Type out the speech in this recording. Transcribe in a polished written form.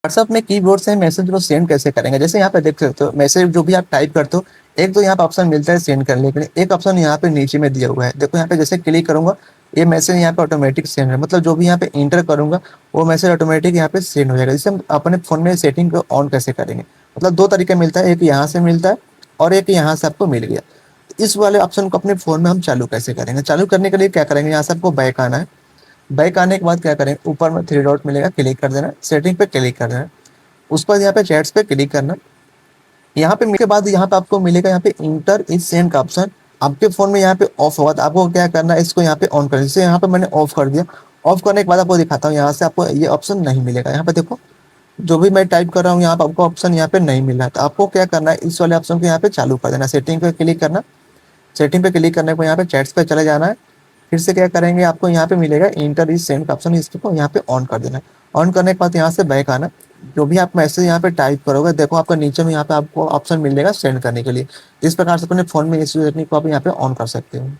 WhatsApp में keyboard से message को सेंड कैसे करेंगे। जैसे यहाँ पे देख सकते हो मैसेज जो भी आप टाइप करते हो, एक तो यहाँ पे ऑप्शन मिलता है सेंड करने के लिए, एक ऑप्शन यहाँ पे नीचे में दिया हुआ है। देखो यहाँ पे जैसे क्लिक करूंगा ये मैसेज यहाँ पे ऑटोमेटिक सेंड है, मतलब जो भी यहाँ पे इंटर करूंगा वो मैसेज ऑटोमेटिक यहाँ पे सेंड हो जाएगा। जिससे हम अपने फोन में सेटिंग को ऑन कैसे करेंगे, मतलब दो तरीके मिलता है, एक यहाँ से मिलता है और एक यहाँ से आपको मिल गया। तो इस वाले ऑप्शन को अपने फोन में हम चालू कैसे करेंगे। चालू करने के लिए क्या करेंगे, यहाँ से आपको बैक आना है। बैक आने के बाद क्या करेंगे, ऊपर में थ्री डॉट मिलेगा, क्लिक कर देना, सेटिंग पे क्लिक कर देना, उस पर यहाँ पे चैट्स पे क्लिक करना। यहाँ पे मिलने के बाद यहाँ पे आपको मिलेगा यहाँ पे इंटर इज सेंड का ऑप्शन। आपके फोन में यहाँ पे ऑफ होगा, तो आपको क्या करना है, इसको यहाँ पे ऑन कर, जैसे यहाँ पे मैंने ऑफ कर दिया। ऑफ करने के बाद आपको दिखाता हूँ, यहाँ से आपको ये ऑप्शन नहीं मिलेगा। यहाँ पे देखो जो भी मैं टाइप कर रहा हूँ यहाँ पे आपको ऑप्शन यहाँ पे नहीं मिल रहा है। तो आपको क्या करना है, इस वाले ऑप्शन को यहाँ पे चालू कर देना, सेटिंग पे क्लिक करना। सेटिंग पे क्लिक करने को यहाँ पे चैट्स पे चले जाना है। फिर से क्या करेंगे, आपको यहाँ पे मिलेगा इंटर इज सेंड का ऑप्शन, इसको यहाँ पे ऑन कर देना है। ऑन करने के बाद यहाँ से बैक आना। जो भी आप मैसेज यहाँ पे टाइप करोगे, देखो आपका नीचे में यहाँ पे आपको ऑप्शन मिलेगा सेंड करने के लिए। इस प्रकार से अपने फोन में इस टेक्निक को आप यहाँ पे ऑन कर सकते हो।